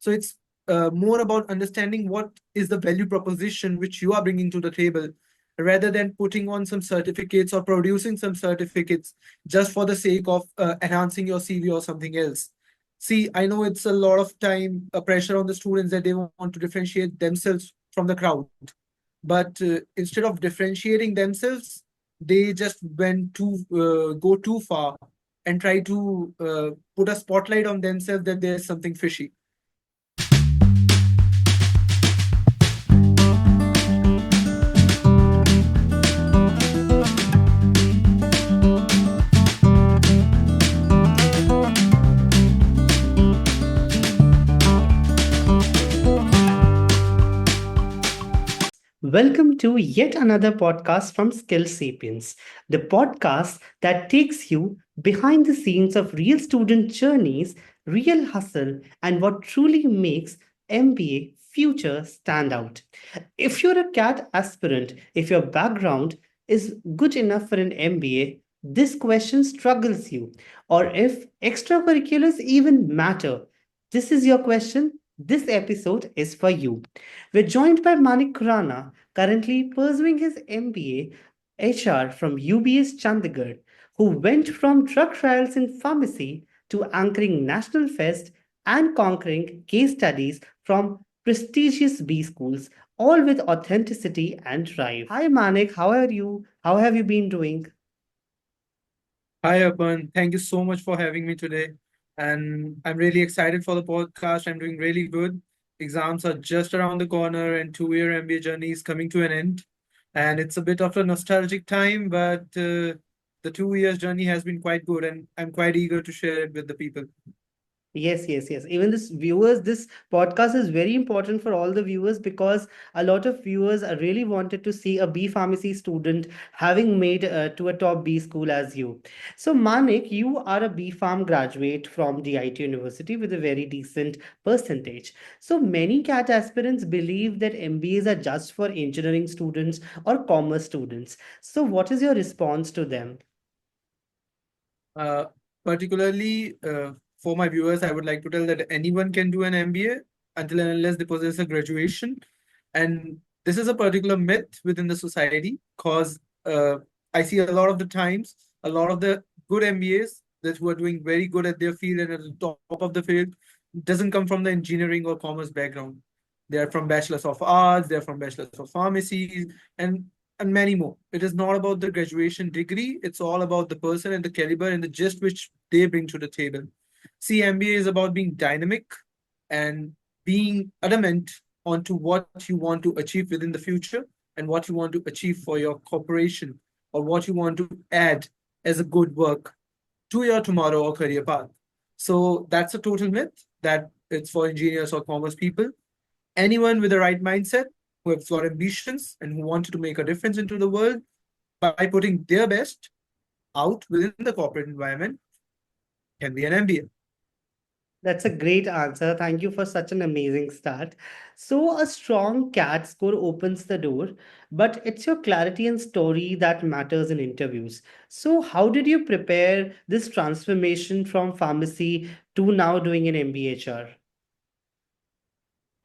So it's more about understanding what is the value proposition which you are bringing to the table, rather than putting on some certificates or producing some certificates just for the sake of enhancing your CV or something else. See, I know it's a lot of time pressure on the students that they want to differentiate themselves from the crowd. But instead of differentiating themselves, they just went to go too far and try to put a spotlight on themselves that there's something fishy. Welcome to yet another podcast from Skill Sapiens, the podcast that takes you behind the scenes of real student journeys, real hustle, and what truly makes MBA future stand out. If you're a CAT aspirant, if your background is good enough for an MBA, this question struggles you, or if extracurriculars even matter, this is your question. This episode is for you. We're joined by Manik Khurana, currently pursuing his MBA HR from UBS Chandigarh, who went from drug trials in pharmacy to anchoring National Fest and conquering case studies from prestigious B schools, all with authenticity and drive. Hi Manik, how are you? How have you been doing? Hi, Apan. Thank you so much for having me today. And I'm really excited for the podcast. I'm doing really good. Exams are just around the corner, and 2 year MBA journey is coming to an end. And it's a bit of a nostalgic time, but the 2 years journey has been quite good, and I'm quite eager to share it with the people. Yes, yes, yes. Even this podcast is very important for all the viewers because a lot of viewers are really wanted to see a B pharmacy student having made to a top B school as you. So, Manik, you are a B Pharm graduate from the IIT University with a very decent percentage. So, many CAT aspirants believe that MBAs are just for engineering students or commerce students. So, what is your response to them? Uh, Particularly for my viewers, I would like to tell that anyone can do an MBA until and unless they possess a graduation. And this is a particular myth within the society because I see a lot of the times, a lot of the good MBAs that who are doing very good at their field and at the top of the field doesn't come from the engineering or commerce background. They are from bachelors of arts, they're from bachelors of pharmacies, and and many more. It is not about the graduation degree, it's all about the person and the caliber and the gist which they bring to the table. See, MBA is about being dynamic and being adamant onto what you want to achieve within the future and what you want to achieve for your corporation or what you want to add as a good work to your tomorrow or career path. So that's a total myth that it's for engineers or commerce people. Anyone with the right mindset who have got ambitions and who wanted to make a difference into the world by putting their best out within the corporate environment can be an MBA. That's a great answer. Thank you for such an amazing start. So, a strong CAT score opens the door, but it's your clarity and story that matters in interviews. So, how did you prepare this transformation from pharmacy to now doing an MBHR?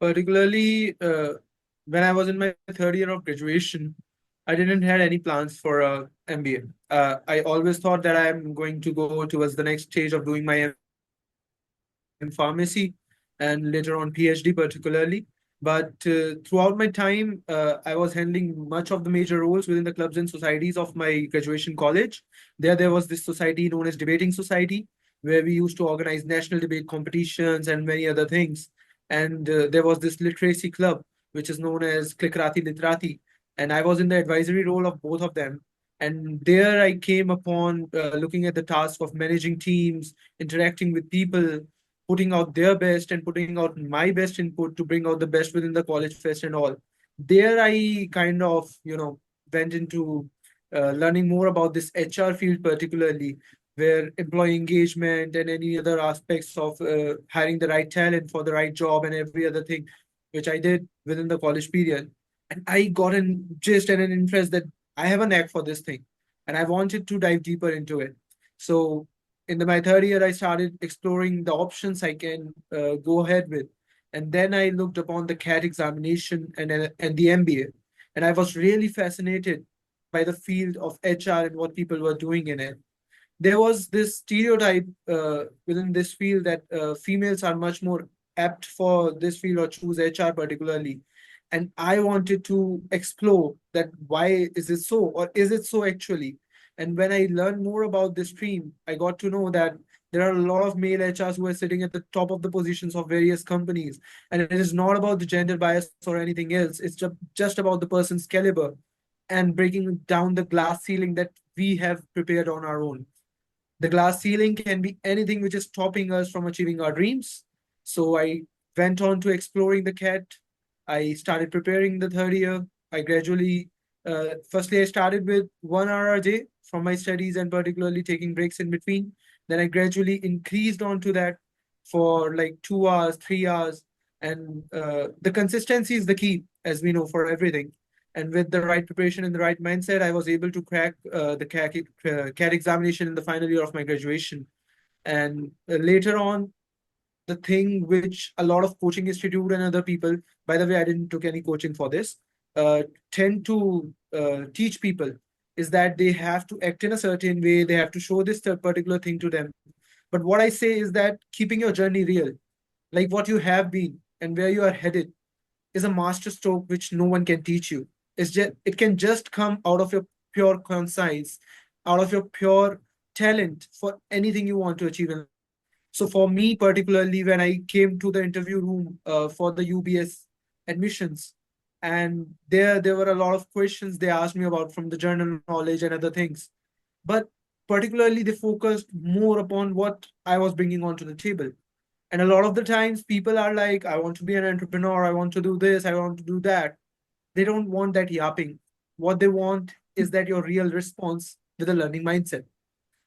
Particularly when I was in my third year of graduation, I didn't had any plans for a MBA. I always thought that I'm going to go towards the next stage of doing my MPharm in pharmacy and later on PhD particularly. But throughout my time, I was handling much of the major roles within the clubs and societies of my graduation college. There was this society known as Debating Society, where we used to organize national debate competitions and many other things. And there was this literacy club, which is known as Klikrati Litrati. And I was in the advisory role of both of them. And there I came upon looking at the task of managing teams, interacting with people, putting out their best and putting out my best input to bring out the best within the college fest and all. There I kind of, went into learning more about this HR field particularly, where employee engagement and any other aspects of hiring the right talent for the right job and every other thing, which I did within the college period. And I got an gist and an interest that I have a knack for this thing and I wanted to dive deeper into it. So in my third year, I started exploring the options I can go ahead with. And then I looked upon the CAT examination and the MBA, and I was really fascinated by the field of HR and what people were doing in it. There was this stereotype within this field that females are much more apt for this field or choose HR particularly. And I wanted to explore that why is it so, or is it so actually? And when I learned more about this stream, I got to know that there are a lot of male HRs who are sitting at the top of the positions of various companies. And it is not about the gender bias or anything else. It's just about the person's caliber and breaking down the glass ceiling that we have prepared on our own. The glass ceiling can be anything which is stopping us from achieving our dreams. So I went on to exploring the CAT. I started preparing the third year. I gradually, firstly, I started with 1 hour a day from my studies and particularly taking breaks in between. Then I gradually increased onto that for like 2 hours, 3 hours. And the consistency is the key, as we know, for everything. And with the right preparation and the right mindset, I was able to crack the CAT examination in the final year of my graduation. And later on, the thing which a lot of coaching institute and other people, by the way, I didn't took any coaching for this, tend to teach people is that they have to act in a certain way. They have to show this particular thing to them. But what I say is that keeping your journey real, like what you have been and where you are headed, is a master stroke which no one can teach you. It can just come out of your pure conscience, out of your pure talent for anything you want to achieve in life. So for me, particularly when I came to the interview room for the UBS admissions, and there were a lot of questions they asked me about from the general knowledge and other things. But particularly they focused more upon what I was bringing onto the table. And a lot of the times people are like, I want to be an entrepreneur, I want to do this, I want to do that. They don't want that yapping. What they want is that your real response with a learning mindset.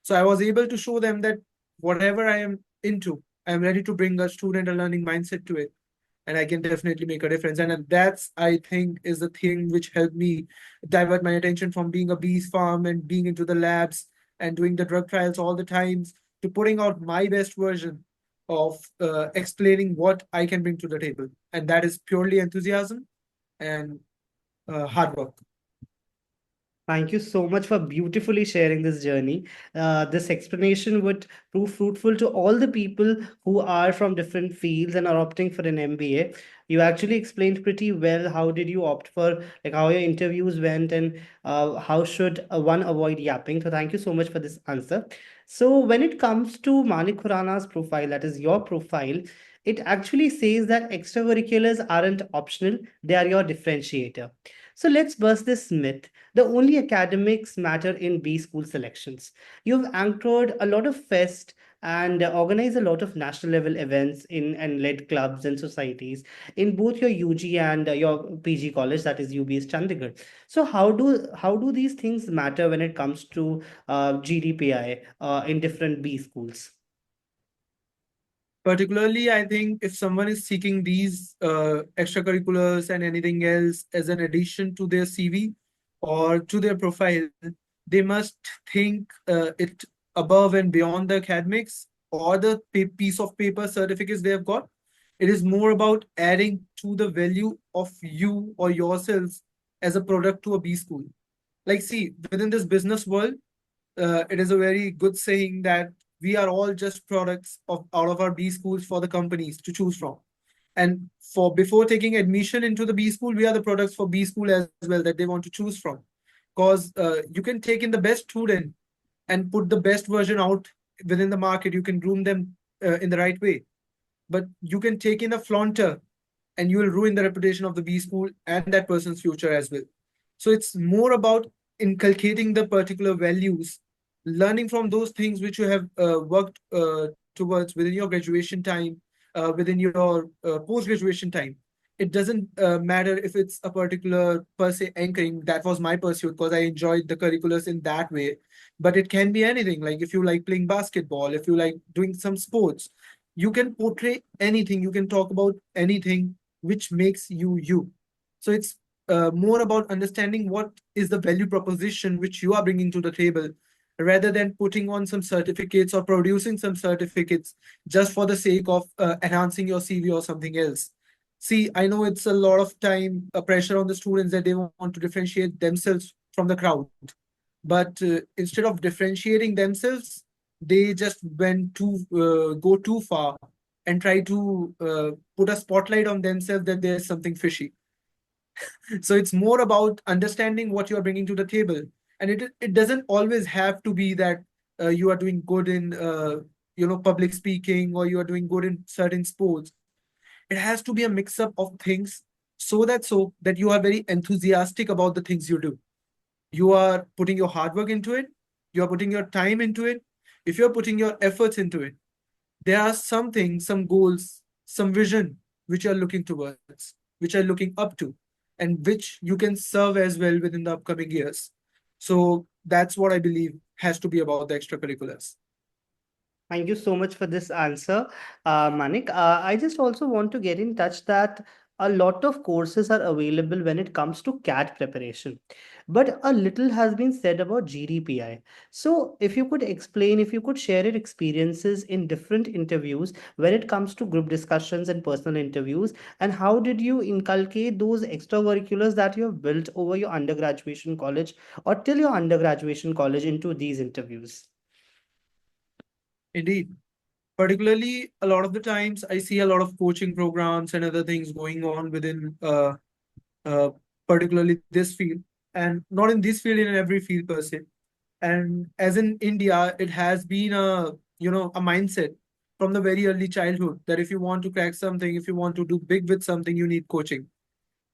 So I was able to show them that whatever I am into, I'm ready to bring a student a learning mindset to it. And I can definitely make a difference. And that's, I think, is the thing which helped me divert my attention from being a B.Pharm and being into the labs and doing the drug trials all the times to putting out my best version of explaining what I can bring to the table. And that is purely enthusiasm and hard work. Thank you so much for beautifully sharing this journey. This explanation would prove fruitful to all the people who are from different fields and are opting for an MBA. You actually explained pretty well how did you opt for, like how your interviews went and how should one avoid yapping. So thank you so much for this answer. So when it comes to Manik Khurana's profile, that is your profile, it actually says that extracurriculars aren't optional, they are your differentiator. So let's bust this myth. The only academics matter in B school selections. You've anchored a lot of fest and organized a lot of national level events in and led clubs and societies in both your UG and your PG college, that is UBS Chandigarh. So how do these things matter when it comes to GDPI in different B schools? Particularly, I think if someone is seeking these extracurriculars and anything else as an addition to their CV or to their profile, they must think it above and beyond the academics or the piece of paper certificates they have got. It is more about adding to the value of you or yourselves as a product to a B school. Like, see, within this business world, it is a very good saying that we are all just products of out of our B schools for the companies to choose from. And for before taking admission into the B school, we are the products for B school as well that they want to choose from. Because you can take in the best student and put the best version out within the market. You can groom them in the right way. But you can take in a flaunter and you will ruin the reputation of the B school and that person's future as well. So it's more about inculcating the particular values, learning from those things which you have worked towards within your graduation time, within your post graduation time. It doesn't matter if it's a particular per se anchoring. That was my pursuit because I enjoyed the curriculars in that way. But it can be anything. Like if you like playing basketball, if you like doing some sports, you can portray anything. You can talk about anything which makes you you. So it's more about understanding what is the value proposition which you are bringing to the table rather than putting on some certificates or producing some certificates just for the sake of enhancing your CV or something else. See, I know it's a lot of time pressure on the students that they want to differentiate themselves from the crowd. But instead of differentiating themselves, they just go too far and try to put a spotlight on themselves that there's something fishy. So it's more about understanding what you are bringing to the table, and it doesn't always have to be that you are doing good in public speaking, or you are doing good in certain sports. It has to be a mix up of things, so that you are very enthusiastic about the things you do. You are putting your hard work into it, you are putting your time into it. If you're putting your efforts into it, there are something, some goals, some vision which you are looking towards, which are looking up to, and which you can serve as well within the upcoming years. So that's what I believe has to be about the extracurriculars. Thank you so much for this answer, Manik. I just also want to get in touch that a lot of courses are available when it comes to CAT preparation, but a little has been said about GDPI. So, if you could explain, if you could share your experiences in different interviews when it comes to group discussions and personal interviews, and how did you inculcate those extracurriculars that you have built over your undergraduation college or till your undergraduation college into these interviews? Indeed. Particularly, a lot of the times I see a lot of coaching programs and other things going on within uh, particularly this field, and not in this field, in every field per se. And as in India, it has been a mindset from the very early childhood that if you want to crack something, if you want to do big with something, you need coaching.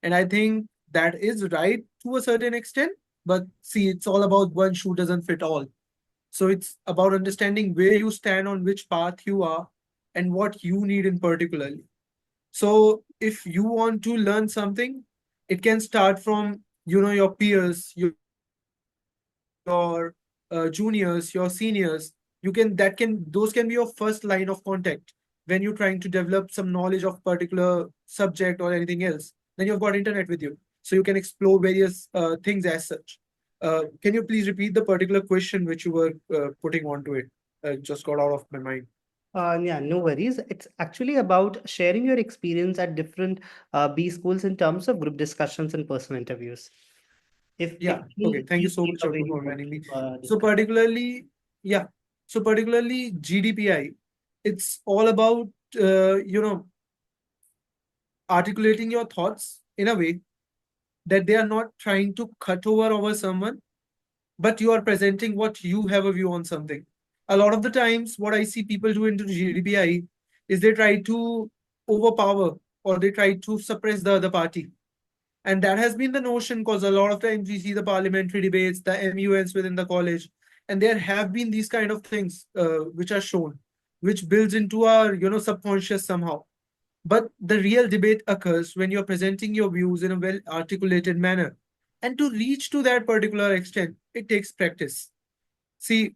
And I think that is right to a certain extent. But see, it's all about one shoe doesn't fit all. So it's about understanding where you stand, on which path you are, and what you need in particularly. So if you want to learn something, it can start from your peers, your juniors, your seniors. Those can be your first line of contact when you're trying to develop some knowledge of particular subject or anything else. Then you've got internet with you, so you can explore various things as such. Can you please repeat the particular question which you were putting onto it? Just got out of my mind. Yeah, no worries. It's actually about sharing your experience at different B schools in terms of group discussions and personal interviews. If Yeah. Okay. any Thank you so take much, away Shakun, you for want reminding me. to So discuss. particularly, yeah. So particularly GDPI, it's all about articulating your thoughts in a way that they are not trying to cut over someone, but you are presenting what you have a view on something. A lot of the times, what I see people do into GDPI is they try to overpower, or they try to suppress the other party. And that has been the notion, because a lot of times we see the parliamentary debates, the MUNs within the college, and there have been these kind of things which are shown, which builds into our subconscious somehow. But the real debate occurs when you're presenting your views in a well articulated manner. And to reach to that particular extent, it takes practice. See,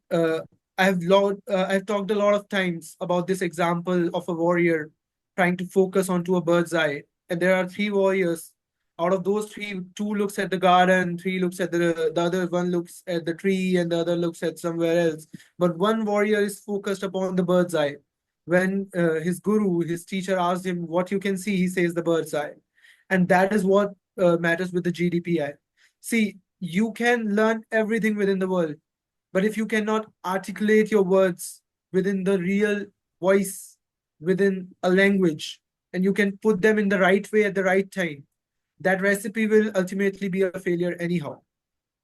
I've talked a lot of times about this example of a warrior trying to focus onto a bird's eye, and there are three warriors. Out of those three, two looks at the garden, three looks at the other one looks at the tree, and the other looks at somewhere else. But one warrior is focused upon the bird's eye. When his guru, his teacher, asked him what you can see, he says the bird's eye, and that is what matters with the GDPI. See, you can learn everything within the world, but if you cannot articulate your words within the real voice, within a language, and you can put them in the right way at the right time, that recipe will ultimately be a failure anyhow.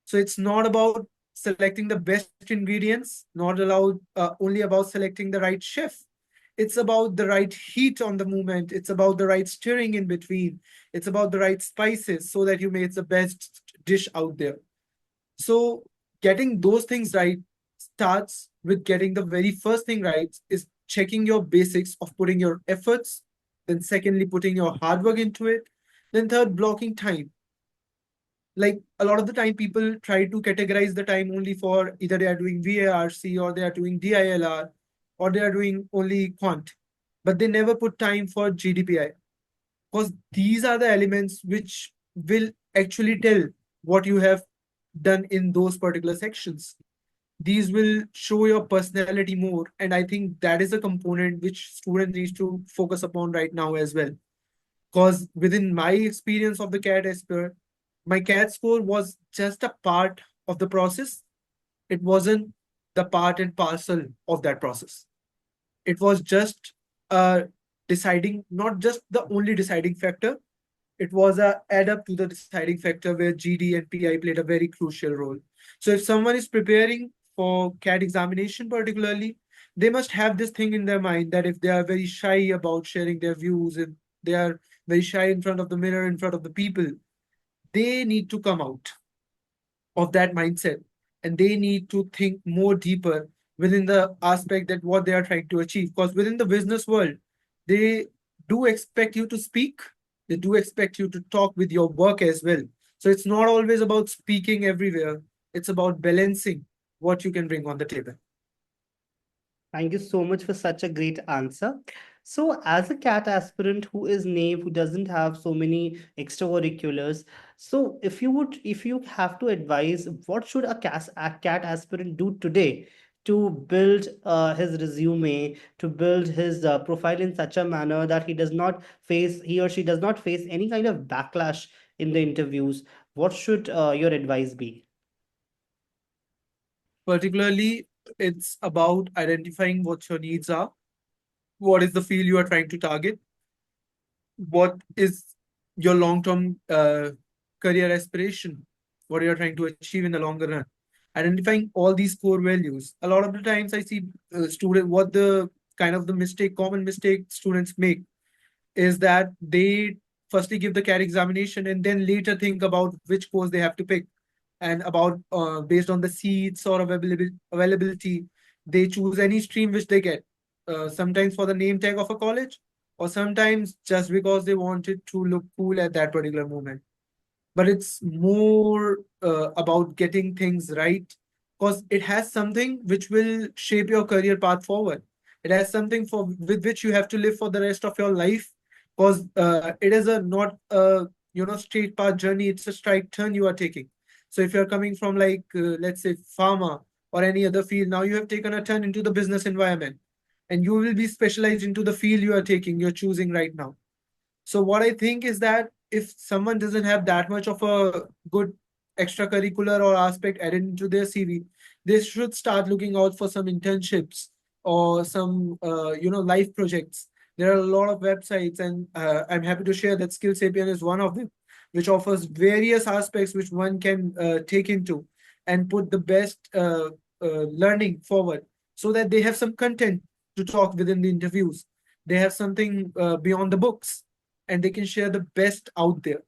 So it's not about selecting the best ingredients, only about selecting the right chef. It's about the right heat on the moment. It's about the right stirring in between. It's about the right spices so that you make the best dish out there. So getting those things right starts with getting the very first thing right is checking your basics of putting your efforts, then secondly putting your hard work into it, then third blocking time. Like a lot of the time people try to categorize the time only for either they are doing VARC or they are doing DILR or they are doing only quant, but they never put time for GDPI, because these are the elements which will actually tell what you have done in those particular sections. these will show your personality more. And I think that is a component which student needs to focus upon right now as well. Because within my experience of the CAT Esper, my CAT score was just a part of the process. It wasn't the part and parcel of that process. It was just deciding, not just the only deciding factor. It was a add up to the deciding factor where GD and PI played a very crucial role. So if someone is preparing for CAT examination particularly, they must have this thing in their mind that if they are very shy about sharing their views, if they are very shy in front of the mirror, in front of the people, they need to come out of that mindset, and they need to think more deeper within the aspect that what they are trying to achieve. Because within the business world, they do expect you to speak, they do expect you to talk with your work as well. So it's not always about speaking everywhere, it's about balancing what you can bring on the table. Thank you so much for such a great answer. So, as a cat aspirant who is naive, who doesn't have so many extracurriculars, so if you have to advise, what should a cat aspirant do today to build his resume, to build his profile in such a manner that he or she does not face any kind of backlash in the interviews? What should your advice be? Particularly, it's about identifying what your needs are, what is the field you are trying to target, what is your long-term career aspiration, what you're trying to achieve in the longer run. Identifying all these core values. A lot of the times I see student what the kind of the common mistake students make is that they firstly give the CAT examination and then later think about which course they have to pick, and about based on the seats or availability, they choose any stream which they get. Sometimes for the name tag of a college, or sometimes just because they wanted to look cool at that particular moment. But it's more about getting things right, because it has something which will shape your career path forward. It has something for with which you have to live for the rest of your life, because it is a not a straight path journey, it's a straight turn you are taking. So if you're coming from like let's say pharma or any other field, now you have taken a turn into the business environment, and you will be specialized into the field you're choosing right now. So what I think is that if someone doesn't have that much of a good extracurricular or aspect added into their CV, they should start looking out for some internships or some life projects. There are a lot of websites, and I'm happy to share that Skill Sapien is one of them, which offers various aspects which one can take into and put the best learning forward, so that they have some content to talk within the interviews. They have something beyond the books, and they can share the best out there.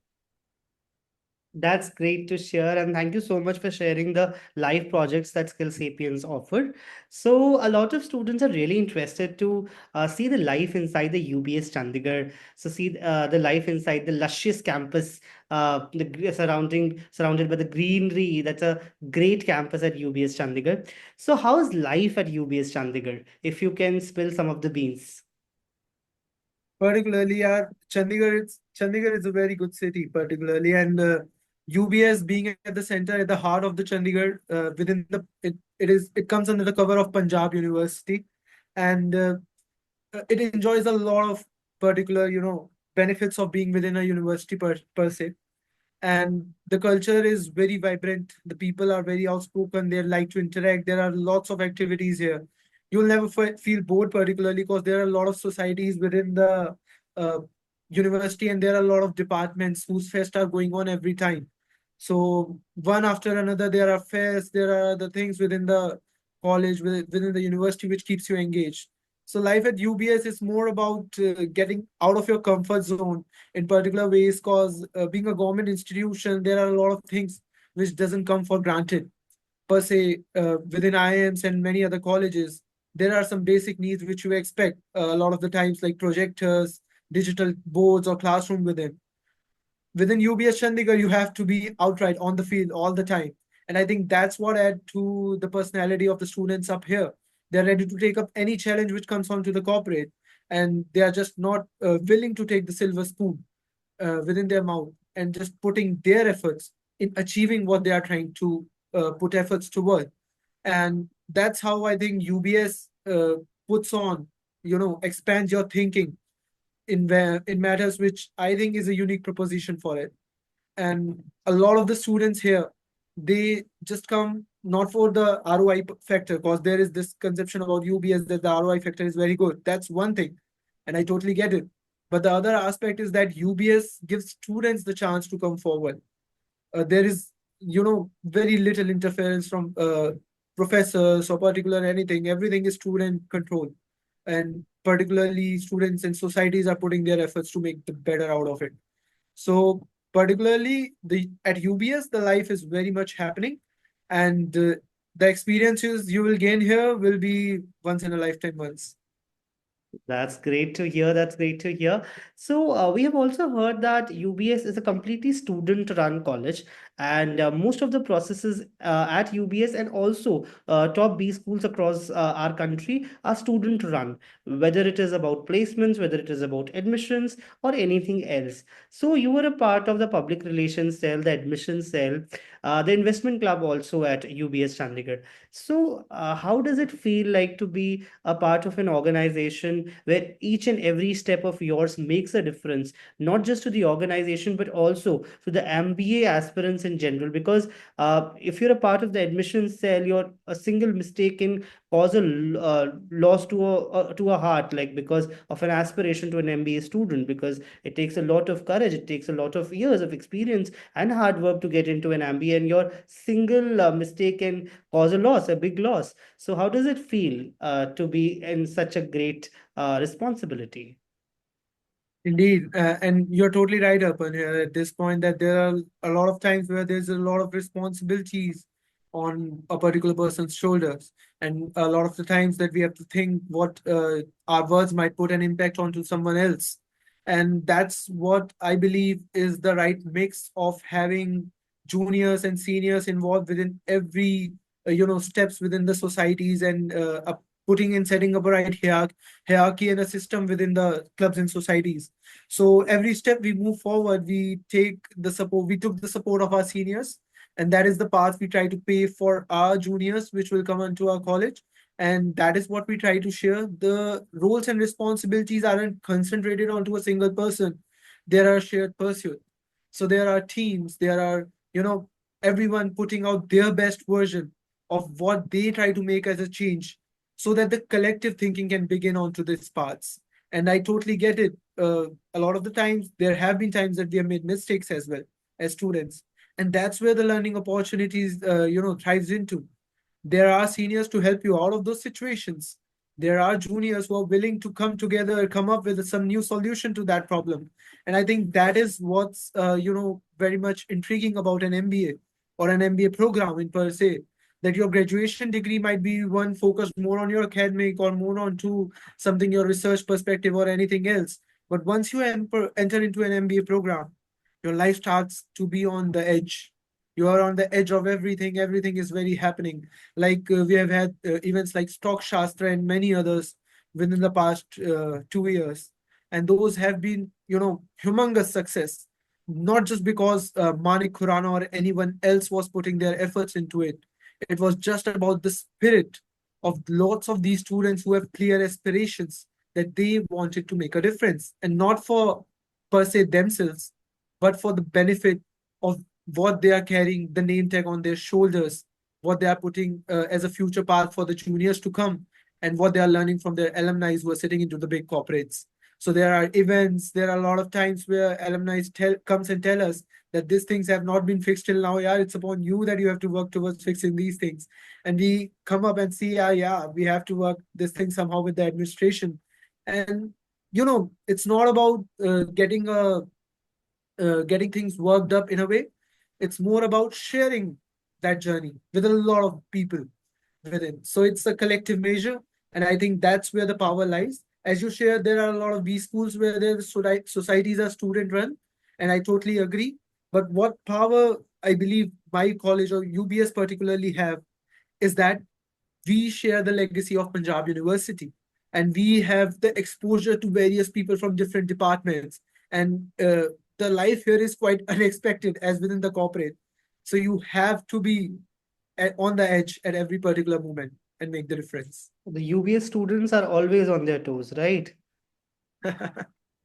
That's great to share, and thank you so much for sharing the live projects that Skill Sapiens offer. So, a lot of students are really interested to see the life inside the UBS Chandigarh. So, see the life inside the luscious campus, surrounded by the greenery. That's a great campus at UBS Chandigarh. So, how is life at UBS Chandigarh? If you can spill some of the beans. Particularly, Chandigarh is a very good city, particularly, and UBS being at the center, at the heart of the Chandigarh, within it comes under the cover of Punjab University, and it enjoys a lot of particular benefits of being within a university per se. And the culture is very vibrant, the people are very outspoken, they like to interact, there are lots of activities here. You'll never feel bored, particularly because there are a lot of societies within the uh, university, and there are a lot of departments whose fests are going on every time. So one after another, there are fairs, there are the things within the college, within the university, which keeps you engaged. So life at UBS is more about getting out of your comfort zone in particular ways, because being a government institution, there are a lot of things which doesn't come for granted per se. Within IIMs and many other colleges, there are some basic needs which you expect a lot of the times, like projectors, digital boards, or classroom within UBS Chandigarh, you have to be outright on the field all the time. And I think that's what add to the personality of the students up here. They're ready to take up any challenge which comes onto the corporate, and they are just not willing to take the silver spoon within their mouth, and just putting their efforts in achieving what they are trying to put efforts toward. And that's how I think UBS puts on, expands your thinking in matters which I think is a unique proposition for it. And a lot of the students here, they just come not for the ROI factor, because there is this conception about UBS that the ROI factor is very good. That's one thing, and I totally get it. But the other aspect is that UBS gives students the chance to come forward. There is, very little interference from professors or particular anything. Everything is student control, and particularly students and societies are putting their efforts to make the better out of it. So particularly the at UBS, the life is very much happening, and the experiences you will gain here will be once in a lifetime ones. That's great to hear. That's great to hear. So, we have also heard that UBS is a completely student-run college, and most of the processes at UBS and also top B schools across our country are student-run, whether it is about placements, whether it is about admissions, or anything else. So, you were a part of the public relations cell, the admissions cell, the investment club also at UBS Chandigarh. So, how does it feel like to be a part of an organization where each and every step of yours makes a difference, not just to the organization, but also to the MBA aspirants in general? Because if you're a part of the admissions cell, your a single mistake can cause a loss to a heart, like because of an aspiration to an MBA student, because it takes a lot of courage, it takes a lot of years of experience and hard work to get into an MBA, and your single mistake can cause a loss, a big loss. So, how does it feel to be in such a great responsibility? Indeed, and you're totally right, Arpan, here at this point that there are a lot of times where there's a lot of responsibilities on a particular person's shoulders, and a lot of the times that we have to think what our words might put an impact onto someone else, and that's what I believe is the right mix of having juniors and seniors involved within every steps within the societies, and putting and setting up a right hierarchy and a system within the clubs and societies. So every step we move forward, we took the support of our seniors, and that is the path we try to pay for our juniors, which will come into our college. And that is what we try to share. The roles and responsibilities aren't concentrated onto a single person. There are shared pursuit. So there are teams, there are, everyone putting out their best version of what they try to make as a change, so that the collective thinking can begin onto these paths. And I totally get it. A lot of the times, there have been times that we have made mistakes as well as students, and that's where the learning opportunities, thrives into. There are seniors to help you out of those situations. There are juniors who are willing to come together, come up with some new solution to that problem. And I think that is what's very much intriguing about an MBA or an MBA program in per se. That your graduation degree might be one focused more on your academic or more on to something your research perspective or anything else. But once you enter into an MBA program, your life starts to be on the edge. You are on the edge of everything. Everything is very happening. Like we have had events like Stock Shastra and many others within the past 2 years, and those have been, humongous success. Not just because Manik Khurana or anyone else was putting their efforts into it. It was just about the spirit of lots of these students who have clear aspirations that they wanted to make a difference, and not for per se themselves, but for the benefit of what they are carrying, the name tag on their shoulders, what they are putting as a future path for the juniors to come, and what they are learning from their alumni who are sitting into the big corporates. So there are events, there are a lot of times where alumni comes and tell us that these things have not been fixed till now. Yeah, it's upon you that you have to work towards fixing these things. And we come up and see, yeah, we have to work this thing somehow with the administration. And it's not about getting things worked up in a way. It's more about sharing that journey with a lot of people within. So it's a collective measure, and I think that's where the power lies. As you shared, there are a lot of B schools where their societies are student run, and I totally agree. But what power I believe my college or UBS particularly have is that we share the legacy of Punjab University, and we have the exposure to various people from different departments. And the life here is quite unexpected, as within the corporate. So you have to be on the edge at every particular moment. and make the difference. The UBS students are always on their toes, right?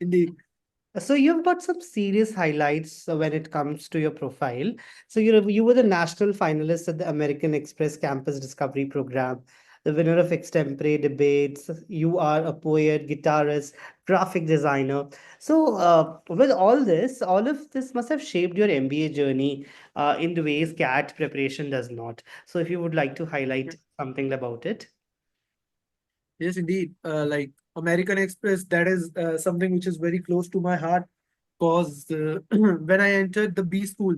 Indeed. So you've got some serious highlights when it comes to your profile. So you were the national finalist at the American Express Campus Discovery Program, the winner of extempore debates. You are a poet, guitarist, graphic designer. So with all of this must have shaped your MBA journey in the ways CAT preparation does not. So if you would like to highlight something about it. Yes, indeed. Like American Express, that is something which is very close to my heart because when I entered the B school,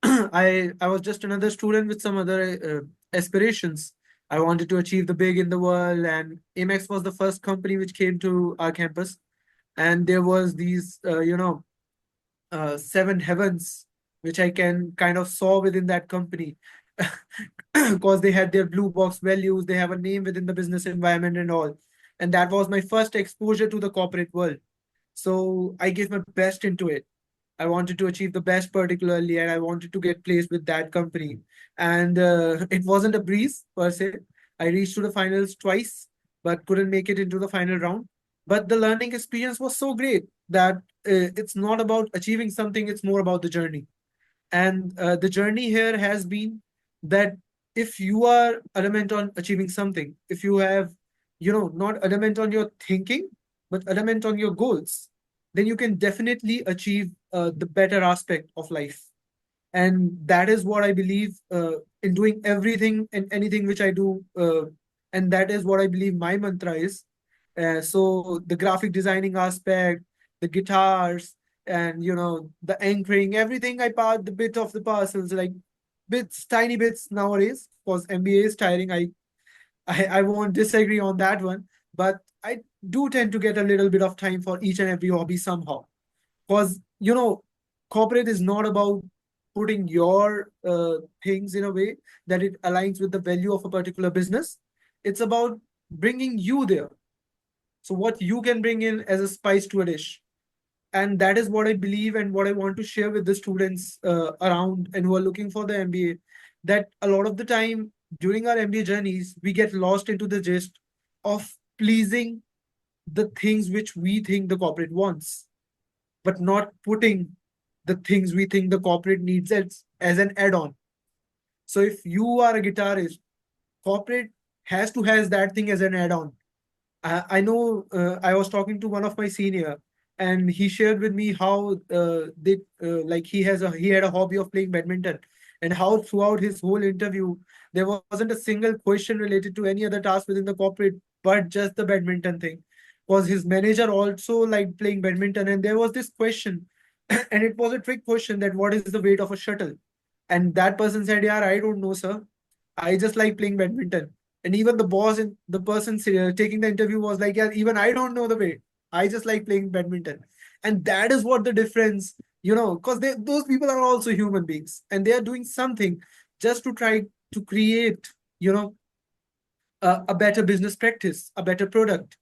I was just another student with some other aspirations. I wanted to achieve the big in the world, and Amex was the first company which came to our campus, and there was these seven heavens which I can kind of saw within that company because they had their blue box values, they have a name within the business environment and all. And that was my first exposure to the corporate world. So I gave my best into it. I wanted to achieve the best particularly, and I wanted to get placed with that company. And it wasn't a breeze per se. I reached to the finals twice, but couldn't make it into the final round. But the learning experience was so great that it's not about achieving something, it's more about the journey. And the journey here has been that if you are adamant on achieving something, if you have, not adamant on your thinking, but adamant on your goals, then you can definitely achieve the better aspect of life. And that is what I believe in doing everything and anything which I do. And that is what I believe my mantra is. So the graphic designing aspect, the guitars, and the anchoring, everything I part the bit of the parcels, like bits, tiny bits nowadays. Because MBA is tiring. I won't disagree on that one, but I do tend to get a little bit of time for each and every hobby somehow. Because corporate is not about putting your things in a way that it aligns with the value of a particular business. It's about bringing you there. So what you can bring in as a spice to a dish. And that is what I believe and what I want to share with the students around and who are looking for the MBA. That a lot of the time during our MBA journeys, we get lost into the gist of pleasing the things which we think the corporate wants, but not putting the things we think the corporate needs as an add-on. So if you are a guitarist, corporate has to has that thing as an add-on. I know I was talking to one of my senior, and he shared with me how they like he had a hobby of playing badminton, and how throughout his whole interview there wasn't a single question related to any other task within the corporate, but just the badminton thing. Was his manager also like playing badminton? And there was this question, and it was a trick question that what is the weight of a shuttle? And that person said, "Yeah, I don't know, sir. I just like playing badminton." And even the boss and the person taking the interview was like, "Yeah, even I don't know the way. I just like playing badminton." And that is what the difference, because those people are also human beings and they are doing something just to try to create, a better business practice, a better product,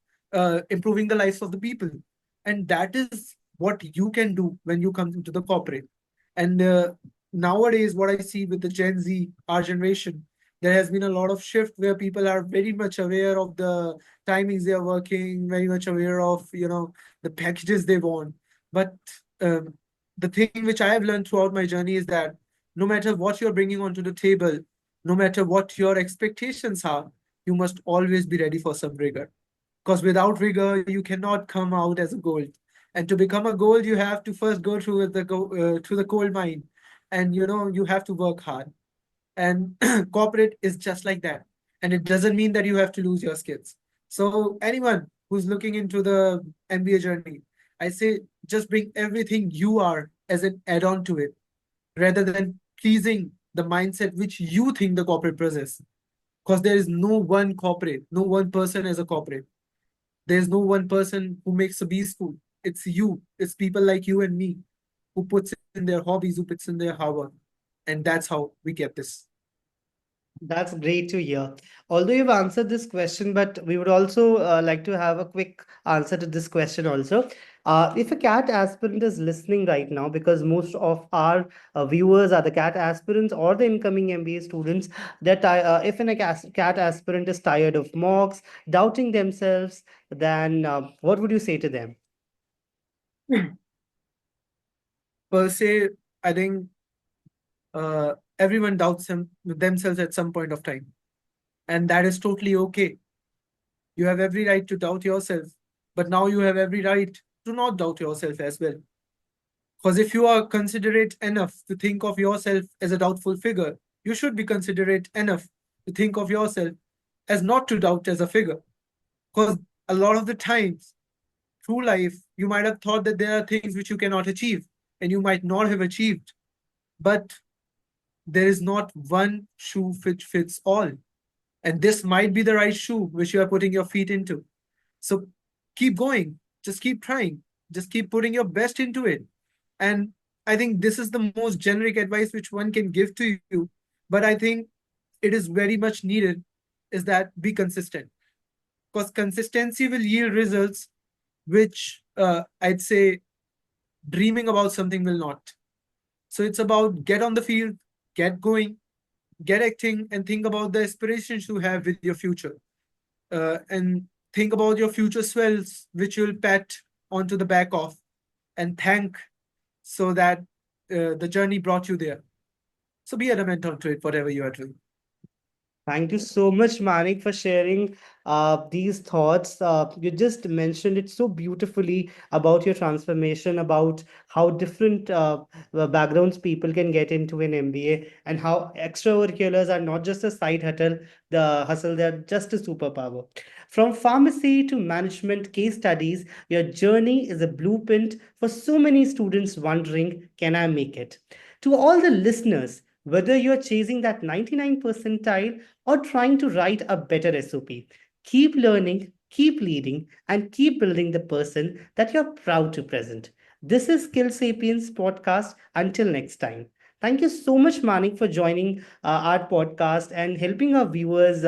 improving the lives of the people. And that is what you can do when you come into the corporate. And nowadays, what I see with the Gen Z, our generation, there has been a lot of shift where people are very much aware of the timings they are working, very much aware of, the packages they want. But um, the thing which I have learned throughout my journey is that no matter what you're bringing onto the table, no matter what your expectations are, you must always be ready for some rigor. Because without rigor, you cannot come out as a gold. And to become a gold, you have to first go through through the coal mine, and you have to work hard. And corporate is just like that. And it doesn't mean that you have to lose your skills. So anyone who's looking into the MBA journey, I say just bring everything you are as an add-on to it, rather than pleasing the mindset which you think the corporate possess. Because there is no one corporate, no one person as a corporate. There's no one person who makes a B school. It's you. It's people like you and me who puts in their hobbies, who puts in their hard work. And that's how we get this. That's great to hear. Although you've answered this question, but we would also like to have a quick answer to this question also. If a CAT aspirant is listening right now, because most of our viewers are the CAT aspirants or the incoming MBA students, that if an CAT aspirant is tired of mocks, doubting themselves, then what would you say to them? Per se, I think everyone doubts themselves at some point of time, and that is totally okay. You have every right to doubt yourself, but now you have every right to not doubt yourself as well. Because if you are considerate enough to think of yourself as a doubtful figure, you should be considerate enough to think of yourself as not to doubt as a figure. Because a lot of the times through life, you might have thought that there are things which you cannot achieve and you might not have achieved. But there is not one shoe which fits all. And this might be the right shoe which you are putting your feet into. So keep going, just keep trying, just keep putting your best into it. And I think this is the most generic advice which one can give to you. But I think it is very much needed is that be consistent, because consistency will yield results which I'd say dreaming about something will not. So it's about get on the field, get going, get acting, and think about the aspirations you have with your future. And think about your future swells, which you'll pat onto the back of and thank so that the journey brought you there. So be adamant onto it, whatever you are doing. Thank you so much, Manik, for sharing these thoughts. You just mentioned it so beautifully about your transformation, about how different backgrounds people can get into an MBA, and how extracurriculars are not just a side hustle, they're just a superpower. From pharmacy to management case studies, your journey is a blueprint for so many students wondering, can I make it? To all the listeners, whether you're chasing that 99 percentile or trying to write a better SOP, keep learning, keep leading, and keep building the person that you're proud to present. This is Skill Sapiens podcast. Until next time. Thank you so much, Manik, for joining our podcast and helping our viewers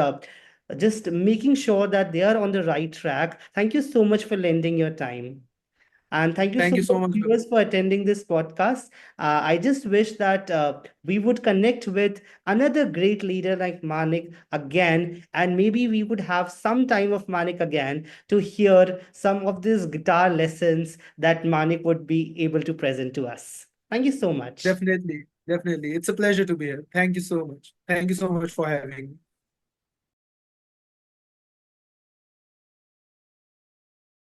just making sure that they are on the right track. Thank you so much for lending your time. And thank you Thank so you so much, much. viewers, for attending this podcast. I just wish that we would connect with another great leader like Manik again, and maybe we would have some time of Manik again to hear some of these guitar lessons that Manik would be able to present to us. Thank you so much. Definitely. Definitely. It's a pleasure to be here. Thank you so much. Thank you so much for having me.